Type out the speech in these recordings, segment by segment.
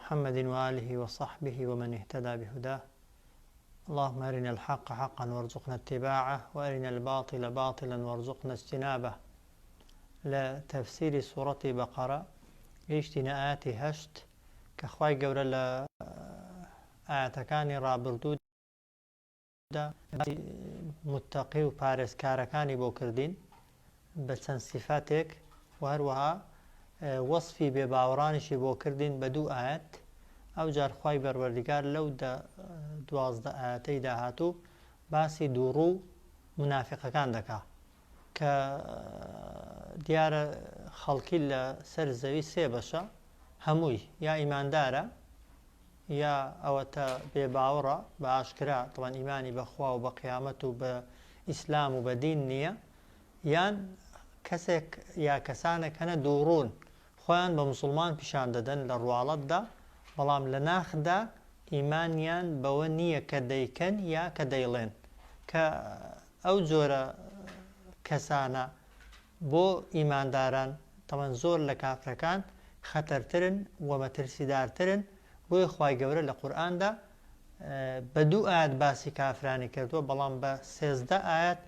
محمد وآله وصحبه ومن اهتدى بهداه. اللهم أرنا الحق حقا وارزقنا اتباعه وأرنا الباطل باطلا وارزقنا اجتنابه. لتفسير سورة بقرة إيشتنا آياتي هشت كخواي قورا لآياتكاني رابردود متقي و پارێزکارەکانی بۆ کردین بە چەند سیفاتێک و هەروەها وەصفی بێباوەڕانیشی بۆ کردین بە دوو ئاەت. ئەو جار خوای بەروەردیگار لەو 12 ئاەتەی داهاتوو باسی دووڕوو منافقەکان دەکا کە دیارە خەڵکی لە سەر زەوی سێ بەشە، هەمووی یا ئیماندارە یا ئەوەتە بێباوەڕە بە ئاشکرا طبعاً ئیمانی بەخوا و بە قیامەت و بە ئیسلام و بە دین نییە، یان کەسێک یا کەسانێک هەنە دووڕوون خۆیان بە موسڵمان پیشان دەدەن لە ڕواڵەتدا، بەڵام لە ناخدا ئیمانیان بەوە نییە کە دەیکەن یا کە دەیڵێن. کە ئەو جۆرە کەسانە بۆ ئیمانداران تەمەن زۆر لە کافرەکان خەتەرترن و مەترسیدارترن. بۆیە خوای گەورە لە قورئاندا بە دوو ئاەت باسی کافرانی کردووە، بەڵام بە 13 ئاەت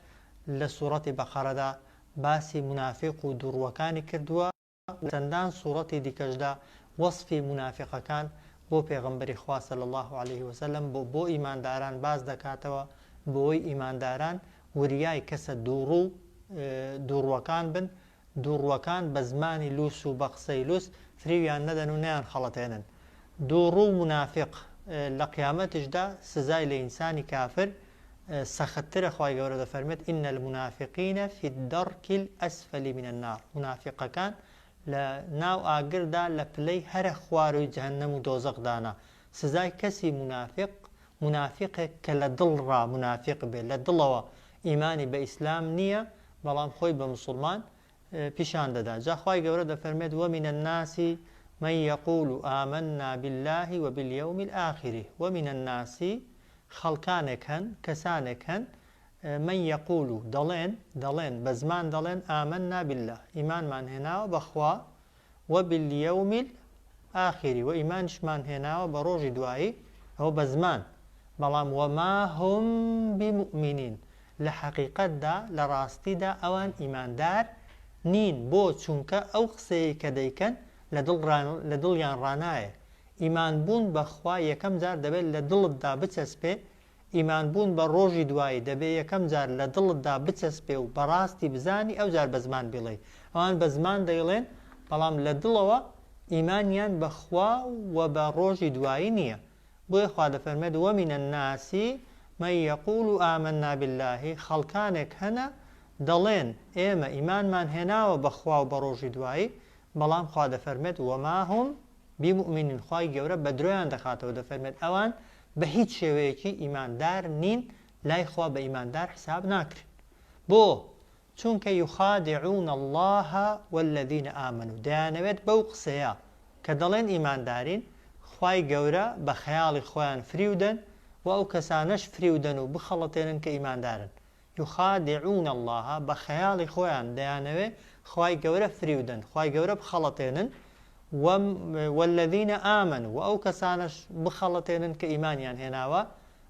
لە سوورەتی بەقەرەدا باسی منافق و دووڕووەکانی کردووە. چەندان سوورەتی دیکەشدا وەصفی منافقەکان بۆ پێغەمبەری خوا صلی الله عليه وسلم بۆ ئیمانداران باز دەکاتەوە، بۆی ئیمانداران وریای کەسە دووڕووەکان بن. دووڕووەکان بە زمانی لووس و بە قسەی لووس فریویان نەدەن و نەیان خەڵەتێنن. دووڕوو منافق لە قیامەتیشدا سزای لە ئینسانی کافر سەختترە. خوای گەورە دەفەرمێت ئین المنافقین فی الدەرک الأسفل من النار. منافقەکان لە ناو ئاگردا لە پلەی هەرە خواروی جەهەنەم و دۆزەقدانە. سزای کەسی منافقێک کە لە دڵڕا منافق بێت، لە دڵەوە ئیمانی بە ئیسلام نییە بەڵام خۆی بە موسڵمان پیشان دەدا. جا خوای گەورە دەفەرمێت ومن الناس من يقول آمنا بالله وباليوم الآخر. ومن الناس خەڵکانێک هەن، کەسانێک هەن من يقول دەڵێن بە زمان دەڵێن آمنا بالله، ئیمانمان هێناوە بەخوا، وباليوم الآخر و ئیمانشمان هێناوە بە ڕۆژی دوایی، ئەوە بە زمان، بەڵام وما هم بمؤمنين، لە حەقیقەتدا لە ڕاستیدا ئەوان ئیماندار نین. بۆ چونکە ئەو قسەیە کە دەیکەن لە دڵیان ڕانایە. ئیمان بوون بەخوا یەکەم جار دەبێت لە دڵتدا بچەسپێ، ئیمان بوون بە ڕۆژی دوایی دەبێت یەکەم جار لە دڵتدا بچەسپێ و بەڕاستی بزانی ئەو جار بە زمان بڵێ. ئەوان بە زمان دەیڵێن بەڵام لە دڵەوە ئیمانیان بەخوا و بە ڕۆژی دوایی نییە. بۆیە خوا دەفەرمێت ومن الناس من يقول آمنا بالله، خەڵکانێک هەنە دەڵێن ئێمە ئیمانمان هێناوە بەخوا و بە ڕۆژی دوایی، بەڵام خوا دەفەرمێت وما هم بمؤمنين. خوای گەورە بە درۆیان دەخاتەوە، دەفەرمێت ئەوان بە هیچ شێوەیەکی ئیماندار نین، لای خوا بە ئیماندار حساب ناکرێن. بۆ چونکە یخادعون الله والذین آمنوا، دەیانەوێت بەو قسەیە کە دەڵێن ئیماندارین خوای گەورە بە خەیاڵی خۆیان فریودەن و ئەو کەسانەش فریودەن و بخەڵەتێنن کە ئیماندارن. یخادعون الله، بە خەیاڵی خۆیان دەیانەوێت خوای گەورە فریودەن، خوای گەورە بخەڵەتێنن، والذین آمنوا و ئەو کەسانش بخەڵەتێنن کە ئیمانیان هێناوە،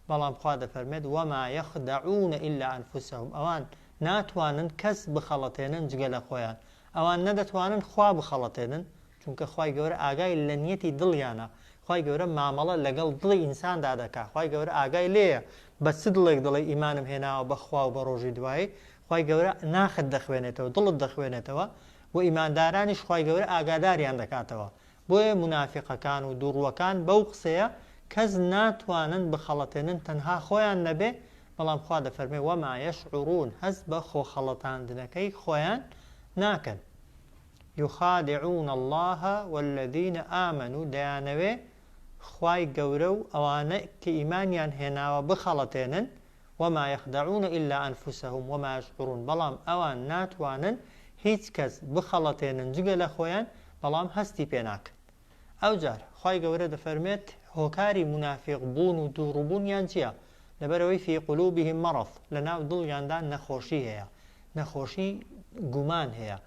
بەڵام خوا دەفەرمێت وما یخدعون إلا أنفسهم، ئەوان ناتوانن کەس بخەڵەتێنن جگە لە خۆیان، ئەوان نەدەتوانن خوا بخەڵەتێنن، چونکە خوای گەورە ئاگای لە نیەتی دڵیانە. خوای گەورە مامەڵە لەگەڵ دڵی ئینساندا دەکا. خوای گەورە ئاگای لێیە بە چ دڵێک دڵی ئیمانم هێناوە بەخوا و بە ڕۆژی دوایی. خوای گەورە ناخت دەخوێنێتەوە، دڵت دەخوێنێتەوە و ئیماندارانیش خوای گەورە ئاگاداریان دەکاتەوە. بۆیە منافقەکان و دووڕووەکان بەو قسەیە کەس ناتوانن بخەڵەتێنن تەنها خۆیان نەبێ، بەڵام خوا دەفەرمێ وما یشعرون، هەست بە خۆخەڵەتاندنەکەی خۆیان ناکەن. یخادعون الله والذین آمنوا، دەیانەوێ خوای گەورە و ئەوانە کە ئیمانیان هێناوە بخەڵەتێنن، وما یخدعون إلا أنفسهم وما یشعرون، بەڵام ئەوان ناتوانن هیچ کەس بخەڵەتێنن جگە لە خۆیان، بەڵام هەستی پێ ناکەن. ئەو جار خوای گەورە دەفەرمێت هۆکاری منافق بوون و دووڕووبوونیان چییە؟ لەبەرەوەی فی قلوبهم مرض، لە ناو دڵیاندا نەخۆشی هەیە، نەخۆشی گومان هەیە،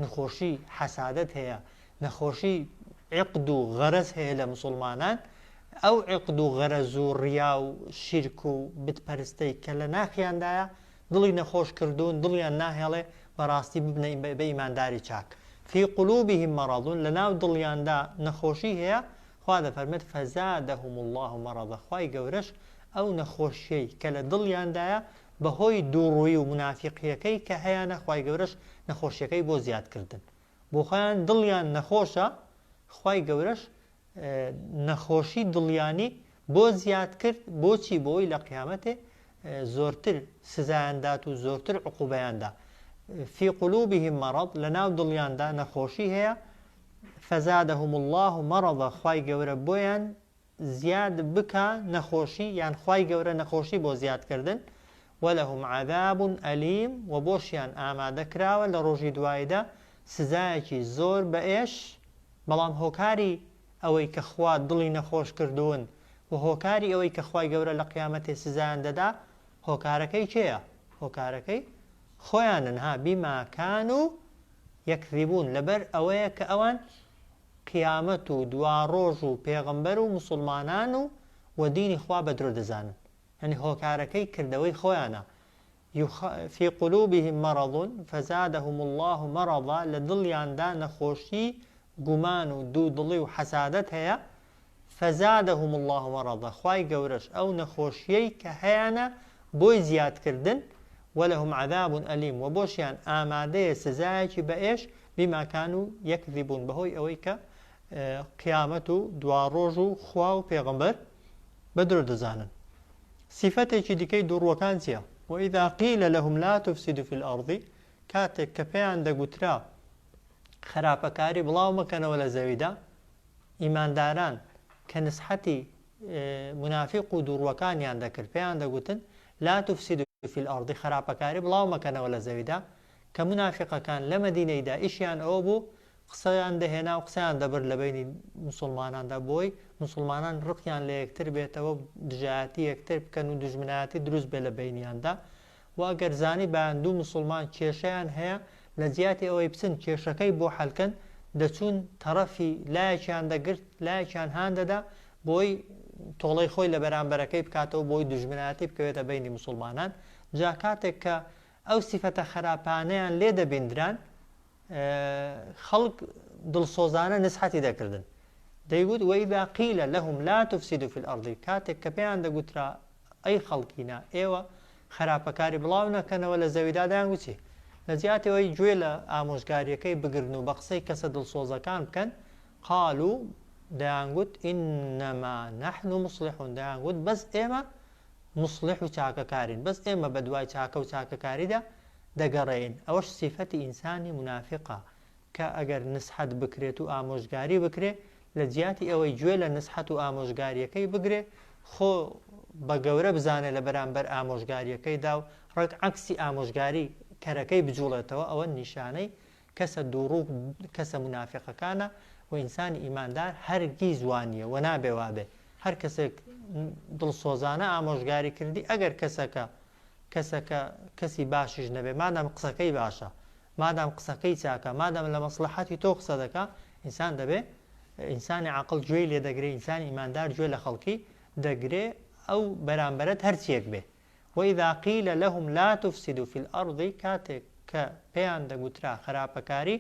نەخۆشی حەسادەت هەیە، نەخۆشی عقد و غەرەز هەیە لە مسلمانان ئەو عقد و غەرەز و ڕیا و شیرک و بتپەرستەی کە لە ناخیاندایە دڵی نەخۆش کردوون دڵیان ناهێڵێ بەڕاستی ببنە بە ئیمانداری چاک في قلوبهم مرض لەناو دڵیاندا نەخۆشی هەیە خوا دەفەرمێت فەزادەهم الله مرضا خوای گەورەش ئەو نەخۆشیەی کە لە دڵیاندایە بەهۆی دووڕووی و منافقیەکەی کە هەیەە خوای گەورەش نەخۆشیەکەی بۆ زیادکردن بۆ خۆیان دڵیان نەخۆشە خوای گەورەش نەخۆشی دڵیانی بۆ زیاد کرد بۆچی بۆی لە قیامەتێ زۆرتر سزایاندات و زۆرتر عقوبەیاندا في قلوبهم مرض لەناو دڵیاندا نەخۆشی هەیە فەزادەهم الله مرضا خوای گەورە بۆیان زیاد بکە نەخۆشی یان خوای گەورە نەخۆشی بۆ زیادکردن وەلەهم عەذاب ئەلیم و بۆشیان ئامادەکراوە لە ڕۆژی دواییدا سزایەکی زۆر بەئێش بەڵام هۆکاری ئەوەی کە خوا دڵی نەخۆش کردوون و هۆکاری ئەوەی کە خوای گەورە لە قیامەتێ سزایان دەدا هۆکارەکەی کێیە؟ هۆکارەکەی خۆیانن ها بیماکان و یەکذیبوون لەبەر ئەوەیە کە ئەوان قیامەت و دواڕۆژ و پێغەمبەر و مسلمانان و دینی خوا بە درۆ دەزانن یعنی هۆکارەکەی کردەوەی خۆیانە في قلوبهم مرض فزادهم الله مرضا لە دڵیاندا نەخۆشی گومان و دوودڵی و حەسادەت هەیە فەزادەهم الله مرضا خوای گەورەش ئەو نەخۆشیەی کە هەیەە بۆی زیادکردن وەلەهم عەذاب ئەلیم و بۆشیان ئامادەیە سزایەکی بەئێش بیما کانوا یەکذیبون بەهۆی ئەوەی کە قیامەت و دواڕۆژ و خوا و پێغەمبەر بە درۆ دەزانن سیفەتێکی دیکەی دووڕوەکان چییە؟ وإذا قيل لهم لا تفسدوا في الأرض کاتێک کە پێیان دەگوترا خراپەکاری بڵاو مەکەنەوە لە زەویدا ئیمانداران کە نسحەتی منافق و دووڕوەکانیان دەکرد پێیان دەگوتن لا تفسدوا في الأرض خراپەکاری بڵاو مەکەنەوە لە زەویدا کە منافقەکان لە مەدینەیدا ئیشیان ئەوە بوو قسەیان دەهێنا و قسەیان دەبر لە بینی مسلماناندا بۆی مسلمانان ڕقیان لە یەکتر بێتەوە دژایەتی یەکتر بکەن و دژمنایەتی دروست بێ لە بینیاندا و ئەگەر زانی بەیان دوو مسلمان کێشەیان هەیە لە جیاتی ئەوەی بچن کێشەکەی بۆ حەلکەن دەچوون تەرەفی لایەکیان دەگرت لایەکیان هان دەدا بۆی تۆڵەی خۆی لە بەرامبەرەکەی بکاتەوە بۆی دژمنایەتی بکەوێتە بینی مسلمانان جا کاتێک کە ئەو سیفەتە خراپانەیان لێ دەبیندران خەڵک دڵسۆزانە نسحەتی دەکردن دەیگوت وإذا قيل لهم لا تفسدوا في الأرض کاتێک کە پێیان دەگوترا ئەی خەڵکینە ئێوە خراپەکاری بڵاو نەکەنەوە لە زەویدا دەیانگوچی لە جیاتەوەی گوێ لە ئامۆژگاریەکەی بگرن و بە قسەی کەسە دڵسۆزەکان بکەن قالوا دەیانگوت إنما نحن مصلحون دەیانگوت بەس ئێمە مصلح و چاکەکارین بەس ئێمە بە دوای چاکە و چاکەکاریدا دەگەڕێین ئەوەش سیفەتی ئینسانی منافقە کە ئەگەر نسحەت بکرێت و ئامۆژگاری بکرێت لە جیاتی ئەوەی گوێ لە نسحەت و ئامۆژگاریەکەی بگرێ خۆ بە گەورە بزانێت لە بەرامبەر ئامۆژگاریەکەیدا و ڕێک عەکسی ئامۆژگاری کەرەکەی بجوڵێتەوە ئەوە نیشانەی کەسە دووڕوو کەسە منافقەکانە و ئینسانی ئیماندار هەرگیز وانیە و نابێ وابێ هەر کەسێک دڵسۆزانە ئامۆژگاری کردی ئەگەر کەسەکە کەسی باشیش نەبێ مادام قسەکەی باشە مادام قسەکەی چاکە مادام لە مەسلحەتی تۆ قسە دەکا ئینسان دەبێ ئینسانی عەقڵ گوێی لێ دەگرێ ئینسانی ئیماندار گوێ لە خەڵکی دەگرێ ئەو بەرامبەرت هەرچیەک بێ وإذا قيل لهم لا تفسدوا في الأرض کاتێک کە پێیان دەگوترا خراپەکاری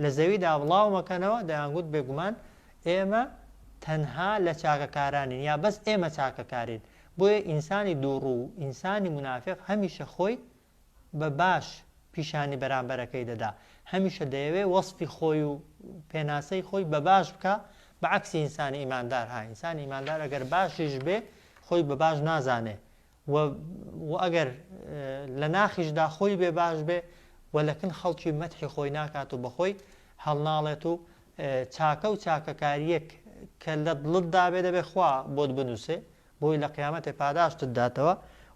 لە زەویدا بڵاو مەکەنەوە دەیانگوت بێگومان ئێمە تەنها لە چاکەکارانین یا بەس ئێمە چاکەکارین بۆیە ئینسانی دووڕوو ئینسانی منافق هەمیشە خۆی بە باش پیشانی بەرامبەرەکەی دەدا هەمیشە دەیەوێ وەسفی خۆی و پێناسەی خۆی بە باش بکە بەعەکسی ئینسانی ئیماندار ها ئینسانی ئیماندار ئەگەر باشیش بێ خۆی بە باش نازانێ و ئەگەر لە ناخیشدا خۆی بێ باش بێ و لەکن خەڵکی مەدحی خۆی ناکات و بەخۆی هەڵناڵێت و چاکە و چاکەکاریەک کە لە دڵتدا بێ دەبێ خوا بۆت بنووسێ بۆی لە قیامەتێ پاداشتت داتەوە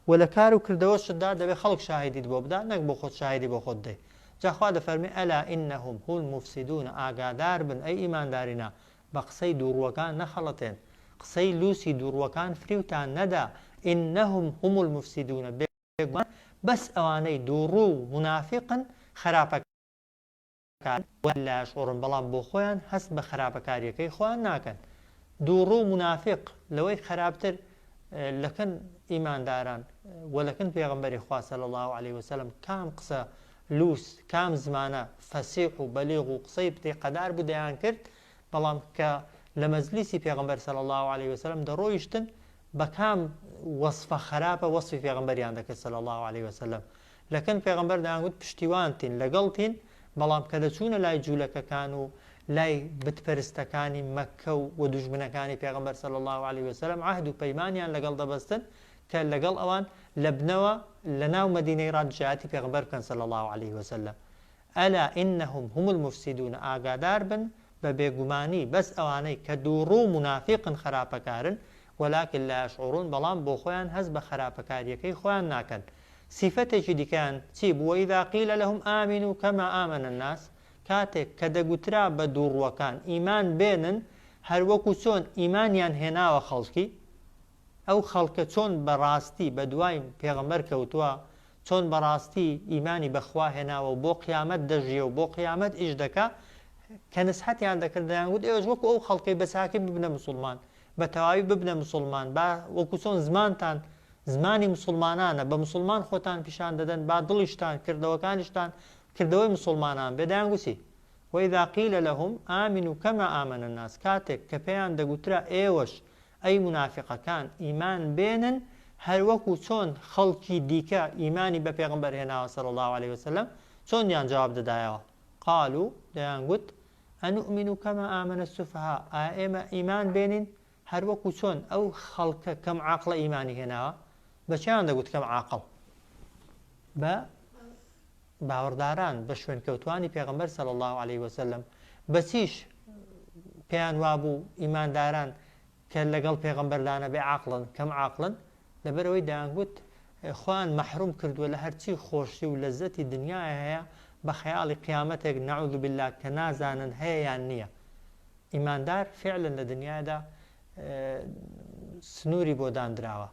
و لە کار و کردەوەشتدا دەبێ خەڵک شاهیدیت بۆ بدا نەک بۆ خۆت شاهیدی بۆ خۆت دەی جا خوا دەفەرمێ ئەلا ئینەهم هم المفسدون ئاگادار بن ئەی ئیماندارینە بە قسەی دووڕوەکان نەخەڵەتێن قسەی لوسی دووڕوەکان فریوتان نەدا ئینەهم هم المفسدون بێگومان بەس ئەوانەی دووڕوو و منافقن خراپەکە لا شعورن بەڵام بۆ خۆیان هەست بە خراپەکاریەکەی خۆیان ناکەن دووڕوو منافق لەوەی خراپتر لەکن ئیمانداران وەلەکن پێغەمبەری خوا صلی الله عليه وسلم کام قسە لوس کام زمانە فەسیح و بەلیغ و قسەی بتێقەدار بوو دەیان کرد بەڵام کە لە مەجلیسی پێغەمبەر صلی الله عليه وسلم دەڕۆیشتن بە کام وەصفە خراپە وەصفی پێغەمبەریان دەکرد صلی الله عليه وسلم لەکن پێغەمبەر دەیانگوت پشتیوانتین لەگەڵتین بەڵام کە دەچوونە لای جوولەکەکان و لای بتپەرستەکانی مەککە و دوژمنەکانی پێغەمبەر صلی الله عليه وسلم عهد و پەیمانیان لەگەڵ دەبەستن کە لەگەڵ ئەوان لە بنەوە لە ناو مەدینەی ڕادژایەتی پێغەمبەر بکەن صلی الله عليه وسلم ئەلا ئینەهم هم المفسدون ئاگادار بن بە بێگومانی بەس ئەوانەی کە دووڕوو منافقن خراپەکارن ولكن لا يشعرون بەڵام بۆ خۆیان هەست بە خراپەکاریەکەی خۆیان ناکەن صفەتێکی دیکەیان چی بوو وإذا قيل لهم آمنوا كما آمن الناس کاتێک کە دەگوترا بە دووڕوەکان ئیمان بێنن هەر وەکو چۆن ئیمانیان هێناوە خەڵکی ئەو خەڵکە چۆن بەڕاستی بە دوای پێغەمبەر کەوتووە چۆن بەڕاستی ئیمانی بەخوا هێناوە و بۆ قیامەت دەژیە و بۆ قیامەت ئیش دەکا کە نسحەتیان دەکرد دەیانگوت ئێوەش وەکو ئەو خەڵکەی بەچاکی ببنە موسڵمان بە تەواوی ببنە موسڵمان با وەکو چۆن زمانتان زمانی مسلمانانە بە مسلمان خۆتان پیشان دەدەن با دڵیشتان کردەوەکانیشتان کردەوەی مسلمانان بێدایان گوتی وإذا قيل لهم آمنوا كما آمن الناس کاتێک کە پێیان دەگوترا ئێوەش ئەی منافقەکان ئیمان بێنن هەر وەکو چۆن خەڵکی دیکە ئیمانی بە پێغەمبەر هێناوە صلی الله عليه وسلم چۆنیان جواب دەدایەوە قالوا دەیان گوت ئەنؤمن كما آمن السفهاء ئێمە ئیمان بێنین هەر وەکو چۆن ئەو خەڵکە کەم عاقڵە ئیمانی هێناوە بە چیان دەگوت کەم عاقڵ بە باوەڕداران بە شوێنکەوتوانی پێغەمبەر صلی الله عليه وسلم بەچیش پێیان وابوو ئیمانداران کە لەگەڵ پێغەمبەردانە بێ عاقڵن کەم عاقڵن لەبەرەوەی دەیانگوت خۆیان مەحروم کردووە لە هەرچی خۆشی و لەزەتی دنیای هەیە بە خەیاڵی قیامەتێک نەعوذ بالله کە نازانن هەیە یان نییە ئیماندار فعلن لە دنیادا سنووری بۆ دانراوە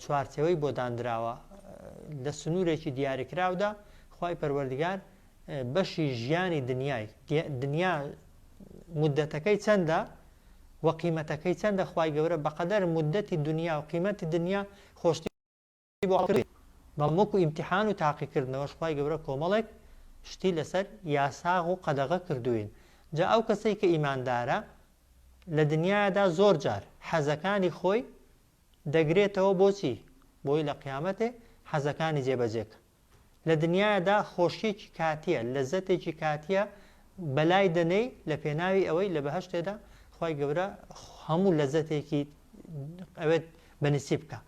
چوارچەوەی بۆ دانراوە لە سنوورێکی دیاریکراودا خوای پەروەردگار بەشی ژیانی دنیا مدەتەکەی چەندە و قیمەتەکەی چەندە خوای گەورە بەقەدەر مدەتی دنیا و قیمەتی دنیا خۆشتی بۆ کردی بەڵام وەکو ئیمتیحان و تاقیکردنەوەش خوای گەورە کۆمەڵێک شتی لەسەر یاساغ و قەدەغە کردوین جا ئەو کەسەی کە ئیماندارە لە دنیادا زۆر جار حەزەکانی خۆی دەگرێتەوە بۆچی بۆی لە قیامەتێ حەزەکانی جێبەجێک لە دنیادا خۆشیێکی کاتیە لەزەتێکی کاتیە بەلای دەنەی لە پێناوی ئەوەی لە بەهەشتێدا خوای گەورە هەموو لەزەتێکی ئەوێت بەنسی بکە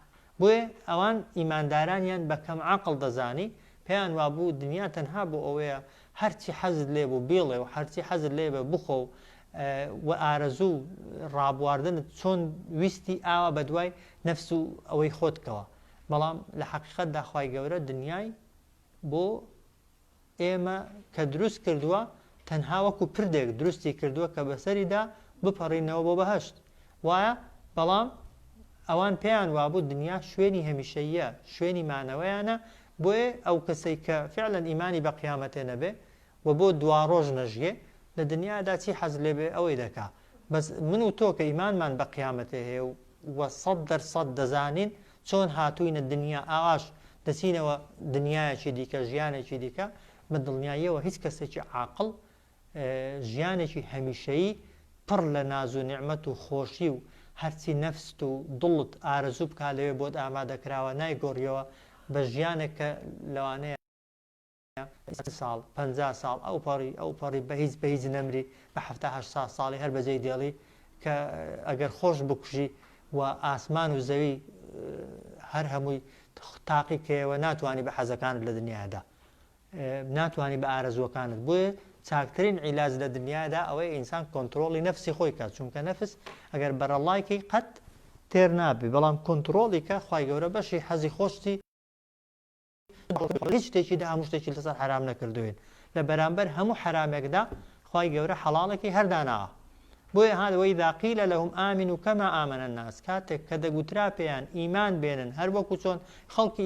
بۆیە ئەوان ئیماندارانیان بە کەم عاقڵ دەزانی پێیان وابوو دنیا تەنها بۆ ئەوەیە هەرچی حەزت لێ بوو بێڵێ و هەرچی حەزت لێ بە بخۆ و ئارەزوو ڕابواردنت چۆن ویستی ئاوە بە دوای نەفس و ئەوەی خۆتکەوە بەڵام لە حەقیقەتدا خوای گەورە دنیای بۆ ئێمە کە دروست کردووە تەنها وەکو پردێک دروستی کردووە کە بەسەریدا بپەڕینەوە بۆ بەهەشت وایە بەڵام ئەوان پێیان وابوو دنیا شوێنی هەمیشەییە شوێنی مانەوەیانە بۆیە ئەو کەسەی کە فعلەن ئیمانی بە قیامەتێ نەبێ و بۆ دوا ڕۆژ نەژیێ لە دنیادا چی حەز لێ بێ ئەوەی دەکا بەس من و تۆ کە ئیمانمان بە قیامەتێ هەیە و 100% دەزانین چۆن هاتووینە دنیا ئاواش دەچینەوە دنیایەکی دیکە ژیانێکی دیکە بە دڵنیاییەوە هیچ کەسێکی عاقڵ ژیانێکی هەمیشەیی پڕ لە ناز و نیعمەت و خۆشی و هەرچی نەفست و دڵت ئارەزوو بکا لەوێ بۆت ئامادەکراوە نایگۆڕیەوە بە ژیانێک کە لەوانەیە ساڵ 50 ساڵ ئەو پەڕی بە هیچ نەمری بە 70 ساڵی هەر بەجێی دێڵی کە ئەگەر خۆش بکوژی و ئاسمان و زەوی هەر هەمووی تاقی کەوە ناتوانانی بە حەزەکانت لە دنیادا ناتوانانی بە ئارەزوەکانت بۆیە چاکترین عیلاج لە دنیادا ئەوەی ئینسان کۆنتترۆلی نەفسی خۆی کات چونکە نەفس ئەگەر بەرەڵایکی قەت تێر نابی بەڵام کۆنتترۆلی کە خوای گەورە بەشی حەزی خۆشتی هیچ شتێکیدا هەموو شتێکی لەسەر حرام نەکردوین لە بەرامبەر هەموو حرامێکدا خوای گەورە حەڵاڵێکی هەرداناوە بۆیە هادەوەی إذا قيل لهم آمنوا كما آمن الناس کاتێک کە دەگوترا پێیان ئیمان بێنن هەر وەکو چۆن خەڵکی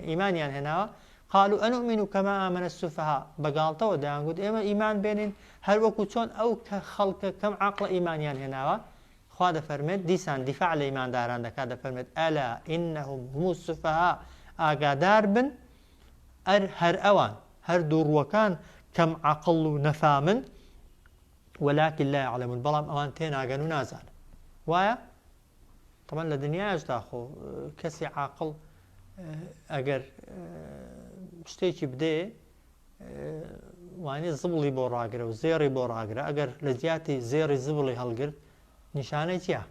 ئیمانیان هێناوە قالوا أنؤمن كما آمن السفهاء بقالته ودان قد إما إيمان بينين هل وكوتون أو كخلق كم عقل إيمانيان هنا خواد فرمت ديسان دفاع الإيمان داران دكاد فرمت ألا إنهم هم السفهاء آقادار بن هر أوان هر دور وكان كم عقل نفامن ولكن لا يعلمون بلام أوان تينا قانو نازل وايا طبعا لدنيا يجتاخو كسي عاقل ئەگەر شتێکی بدێ وانێ زبڵی بۆ ڕاگرە و زێڕی بۆ ڕاگرە ئەگەر لە زیاتی زێڕی زبڵی هەڵگرت نیشانەی چییە؟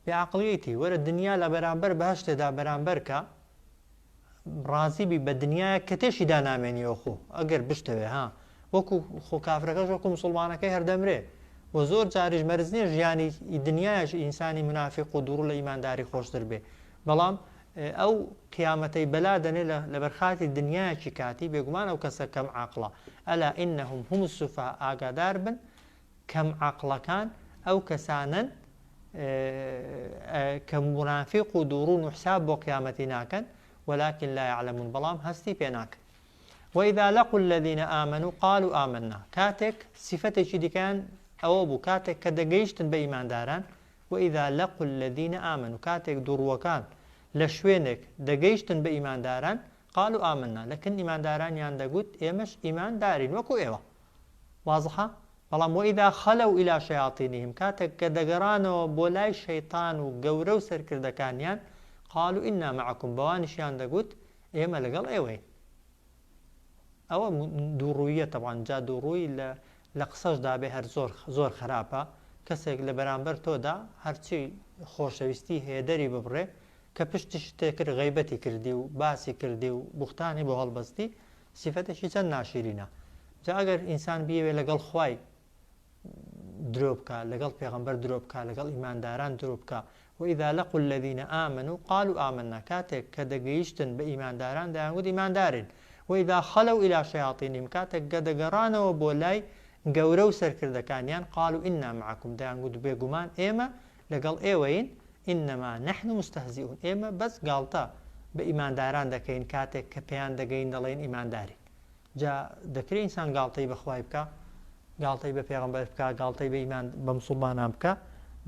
بێعاقڵیەتی وەرە دنیا لە بەرامبەر بەهەشتێدا بەرامبەرکە ڕازیبی بە دنیاە کە تێشیدا نامێنیەوە خۆ ئەگەر بشتەوێ ها وەکو خۆ کافرەکەش وەکو موسڵمانەکەی هەردەمرێ و زۆر جاریش مەرج نییە ژیانی دنیایش ئینسانی منافق و دوور لە ئیمانداری خۆشتر بێ بەڵام ئەو قیامەتەی بەلا دەنێ لە بەرخاتی دنیایەکی کاتی بێگومان ئەو کەسە کەم عاقڵە ئەلا ئینەهم هم السوفها ئاگادار بن کەم عاقڵەکان ئەو کەسانن کە منافق و دوڕون و حساب بۆ قیامەتی ناکەن ولكن لا يعلمون بەڵام هەستی پێ ناکەن وإذا لقوا الذين آمنوا قالوا آمنا كاتك صفتێکی دیکەیان ئەوە بوو کاتێک کە دەگەیشتن بە ئیمانداران وإذا لقوا الذين آمنوا کاتێک دوڕوەکان لە شوێنێک دەگەیشتن بە ئیمانداران قالوا آمنا لەکن ئیماندارانیان دەگوت ئێمەش ئیماندارین وەکو ئێوە واضحە بەڵام وإذا خەلەو إلى شەیاطینیهم کاتێک کە دەگەڕانەوە بۆ لای شەیطان و گەورە و سەرکردەکانیان قالوا إنا معكم بەوانیشیان دەگوت ئێمە لەگەڵ ئێوەین ئەوە دووڕوویە طبعا جا دووڕووی لە قسەشدا بێ هەر زۆر خراپە کەسێک لە بەرامبەر تۆدا هەرچی خۆشەویستی هەیە دەری ببڕێ کە پشتیش تێکرد غەیبەتی کردی و باسی کردی و بوختانی بۆ هەڵبەستی سیفەتێکی چەند ناشیرینە جا ئەگەر ئینسان بیەوێ لەگەڵ خوای درۆ بکە لەگەڵ پێغەمبەر درۆ بکە لەگەڵ ئیمانداران درۆ بکە وإذا لقوا الذين آمنوا قالوا آمنا کاتێک کە دەگەیشتن بە ئیمانداران دەیانگوت ئیماندارین وإذا خەلەو إلى شەیاطینیهم کاتێک کە دەگەڕانەوە بۆ لای گەورە و سەرکردەکانیان قالوا إنا معكم دەیانگوت بێگومان ئێمە لەگەڵ ئێوەین إنما نحن مستهزئون ئێمە بەس گاڵتە بە ئیمانداران دەکەین کاتێک کە پێیان دەگەین دەڵێن ئیماندارین جا دەکرێت ئینسان گاڵتەی بەخوای بکە گاڵتەی بە پێغەمبەر بکە گاڵتەی بە موسڵمانان بکە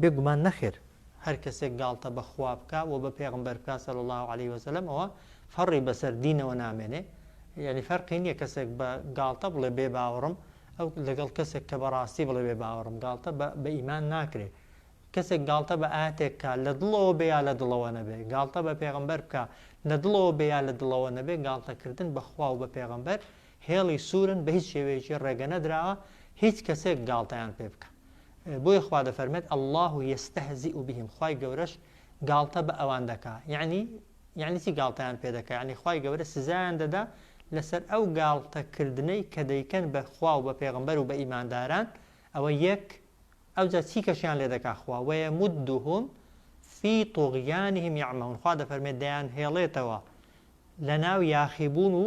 بێگومان نەخێر هەر کەسێک گاڵتە بەخوا بکە و بە پێغەمبەر بکە صلی الله عليه وسلم ئەوە فەڕی بەسەر دینەوە نامێنێ یعنی فەرقی نییە کەسێک بە گاڵتە بڵێ بێ باوەڕم ئەو لەگەڵ کەسێک کە بەڕاستی بڵێ بێ باوەڕم گاڵتە بە ئیمان ناکرێت کەسێک گاڵتە بە ئاەتێک کە لە دڵەوە بێ یا لە دڵەوە نەبێ گاڵتە بە پێغەمبەر بکە لە دڵەوە بێ یا لە دڵەوە نەبێ گاڵتەکردن بەخوا و بە پێغەمبەر هێڵی سوورن بە هیچ شێوەیەکی ڕێگە نەدراوە هیچ کەسێک گاڵتەیان پێ بکە بۆیە خوا دەفەرمێت الله يستهزئ بهم خوای گەورەش گاڵتە بە ئەوان دەکا یعنی چی گاڵتەیان پێ دەکا یعنی خوای گەورە سزایان دەدا لەسەر ئەو گاڵتەکردنەی کە دەیکەن بە خوا و بە پێغەمبەر و بە ئیمانداران ئەوە یەک ئەوجا چی کەشیان لێ دەکا خوا وەیەمودهم فی طغیانهم یعمهون خوا دەفەرمێت دەیان هێڵێتەوە لە ناو یاخیبوون و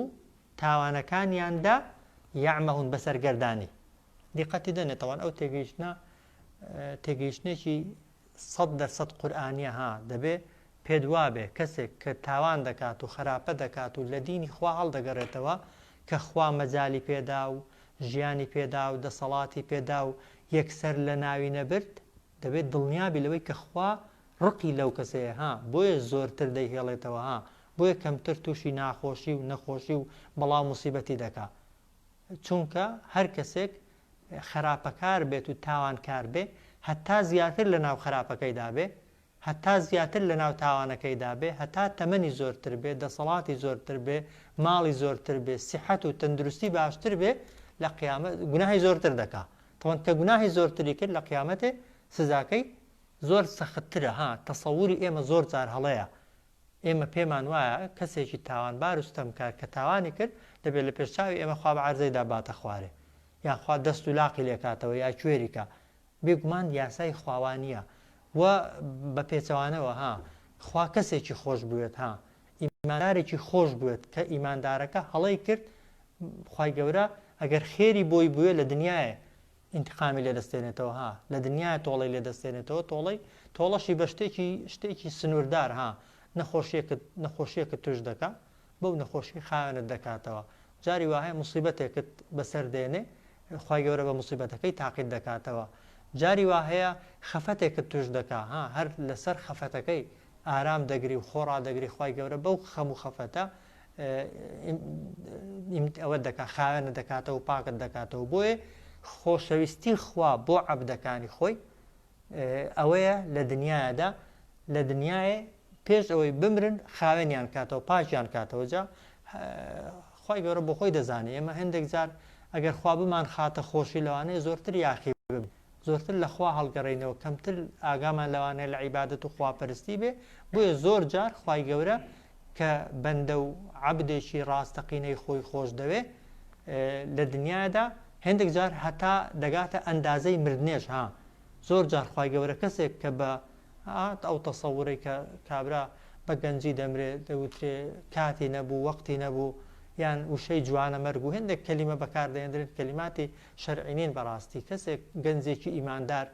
تاوانەکانیاندا یعمهون بەسەرگەردانی دیقەتی دەنێتەوە ئەو تێگەیشتنێکی 100% قورئانیە ها دەبێ پێدوا بێ کەسێک کە تاوان دەکات و خراپە دەکات و لە دینی خوا هەڵدەگەڕێتەوە کە خوا مەجالی پێدا و ژیانی پێدا و دەسەڵاتی پێدا و یەکسەر لە ناوی نەبرد دەبێت دڵنیابی لەوەی کە خوا ڕقی لەو کەسەیە ها بۆیە زۆرتر دەیهێڵێتەوە ها بۆیە کەمتر تووشی ناخۆشی و نەخۆشی و بەڵاو موسیبەتی دەکا چونکە هەر کەسێک خراپەکار بێت و تاوانکار بێ هەتا زیاتر لە ناو خراپەکەیدا بێ هەتا زیاتر لە ناو تاوانەکەیدا بێ هەتا تەمەنی زۆرتر بێ دەسەڵاتی زۆرتر بێ ماڵی زۆرتر بێ سیحەت و تەندروستی باشتر بێ لە قیامەت گوناهی زۆرتر دەکا طبعا کە گوناهی زۆرتری کرد لە قیامەتێ سزاکەی زۆر سەختترە ها تەسەووری ئێمە زۆر جار هەڵەیە ئێمە پێمان وایە کەسێکی تاوانبار و ستەمکار کە تاوانی کرد دەبێت لە پێشچاوی ئێمە خوا بە عەرزەیدا باتە خوارێ یان خوا دەست و لاقی لێکاتەوە یا کوێریکە بێگومان یاسای خواوانیە و بە پێچەوانەوە ها خوا کەسێکی خۆش بوێت ها ئیماندارێکی خۆش بوێت کە ئیماندارەکە هەڵەی کرد خوای گەورە ئەگەر خێری بۆی بوێ لە دنیاە انتقامی لێ دەستێنێتەوە ها لە دنیای تۆڵی لێ دەستێنێتەوە تۆڵەشی بە شتێکی سنووردار ها نەخۆشیەکە توش دەکا بەو نەخۆشی خاوێنت دەکاتەوە جاری وایە موسیبەتێکت بەسەر دێنێ خی گەورە بە موسیبەتەکەی تاقید دەکاتەوە جاری وا هەیە خەفەتێکت توش دەکا هەر لەسەر خەفەتەکەی ئارام دەگری و خۆڕا دەگری خی گەورە بەو خەم و خەفەتە ئەوە دەکات خاوێنە دەکاتەوە و پاکت دەکاتەوە بۆیە خۆشەویستی خوا بۆ عەبدەکانی خۆی ئەوەیە لە دنیادا لە دنیاە پێش ئەوەی بمرن خاوێنیان کاتەوە پاشیان کاتەوە جا خی گەورە بۆ خۆی دەزانێت ئێمە هەندێک جار ئەگەر خوا بمان خاتە خۆشی لەوانەیە زۆرتر یاخی ببین زۆرتر لە خوا هەڵگەڕینەوە کەمتر ئاگامان لەوانەیە لە عیبادەت و خواپەرستی بێ بۆیە زۆر جار خی گەورە کە بەندە و عەبدێکی ڕاستەقینەی خۆی خۆش دەوێ لە دنیادا هەندێک جار هەتا دەگاتە ئەندازەی مردنێش ها زۆر جار خی گەورە کەسێک کە بە ئەو تەسەوڕی کە کابرا بە گەنجی دەمرێت دەوترێ کاتی نەبوو وەقتی نەبوو یان وشەی جوانە مەرگ و هەندێک کەلیمە بەکاردێنرێت کەلیماتی شەرعینین بەڕاستی کەسێک گەنجێکی ئیماندار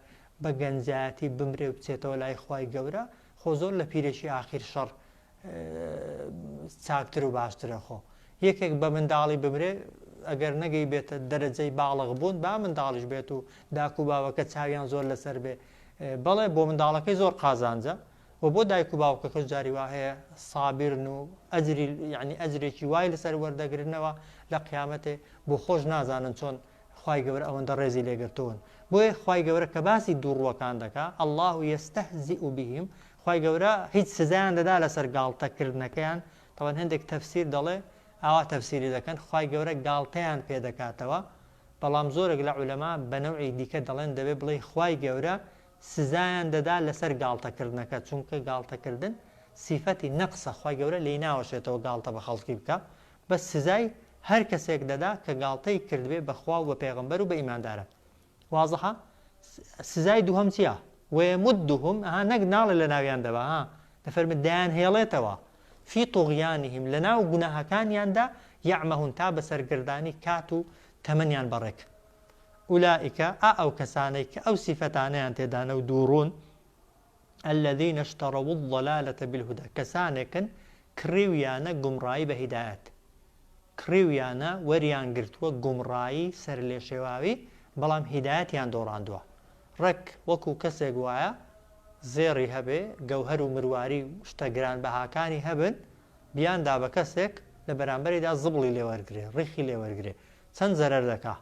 بە گەنجایەتی بمرێ و بچێتەوە لای خی گەورە خۆ زۆر لە پیرێکی ئاخیر شەڕ چاکتر و باشترە خۆ یەکێک بە منداڵی بمرێ ئەگەر نەگەی بێتە دەرەجەی باڵغ بوون با منداڵیش بێت و داکو باوەکە چاویان زۆر لەسەر بێ بەڵێ بۆ منداڵەکەی زۆر قازانجە و بۆ دایک و باوکەکەش جاری وا هەیە سابرن و ئەجری یعنی ئەجرێکی وای لەسەر وەردەگرنەوە لە قیامەتێ بۆ خۆش نازانن چۆن خی گەورە ئەوەندە ڕێزی لێگرتوون بۆیە خی گەورە کە باسی دووڕوەکان دەکا الله یەستەهزیء بهم خی گەورە هیچ سزایان دەدا لەسەر گاڵتەکردنەکەیان تەوان هەندێک تەفسیر دەڵێ ئاوا تەفسیری دەکەن خی گەورە گاڵتەیان پێ دەکاتەوە بەڵام زۆرێک لە عولەما بە نەوعی دیکە دەڵێن دەبێ بڵێ خی گەورە سزایان دەدا لەسەر گاڵتەکردنەکە چونکە گاڵتەکردن سیفەتی نەقسە خی گەورە لی ناوەشێتەوە گاڵتە بە خەڵکی بکە بەس سزای هەر کەسێک دەدا کە گاڵتەی کردبێ بەخوا و بە پێغەمبەر و بە ئیماندارە وازەحە سزای دووهەم چییە وەیەمودهم نەک ناڵێ لە ناویان دەبا دەفەرمێت دایان هێڵێتەوە فی طغیانهم لە ناو گوناهەکانیاندا یعمەهون تا بە سەرگردانی کات و تەمەنیان بەڕێک ئولائیکە ئەو کەسانەی کە ئەو سیفەتانەیان تێدانە و دووڕون الذين اشتروا الضلالة بالهدى کەسانێکن کڕیویانە گومڕایی بە هیدایەت کڕیویانە وەریان گرتووە گومڕایی سەر لێ شێواوی بەڵام هیدایەتیان دۆڕاندووە ڕێک وەکو کەسێک وایە زێڕی هەبێ گەوهەر و مرواری شتە گران بەهاکانی هەبن بیاندا بە کەسێک لە بەرامبەریدا زبڵی لێوەرگرێ ڕیخی لێوەرگرێ چەند زەرەر دەکا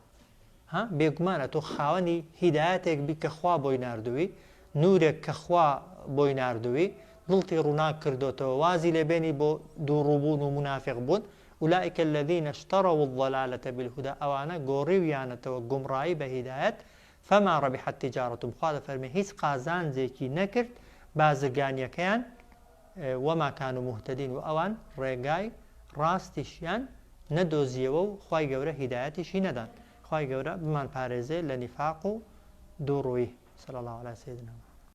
بێگومانە تۆ خاوەنی هیدایەتێک بی کە خوا بۆی نردووی نورێک کە خوا بۆی نردووی دڵتی ڕووناک کردوتەوە وازی لێبێنی بۆ دووڕووبوون و منافق بوون ئولائیکە الذین اشتروا الضلالة بالهدى ئەوانە گۆڕیویانەتەوە گومڕایی بە هیدایەت فما ربحت تجارتهم خوا دەفەرمێ هیچ قازانجێکی نەکرد بازرگانیەکەیان وما كانوا مهتدين و ئەوان ڕێگای ڕاستیشیان نەدۆزیەوە و خی گەورە هیدایەتیشی نەدان خی گەورە بمان پارێزێ لە نیفاق و دووڕووی صلی الله على سيدنا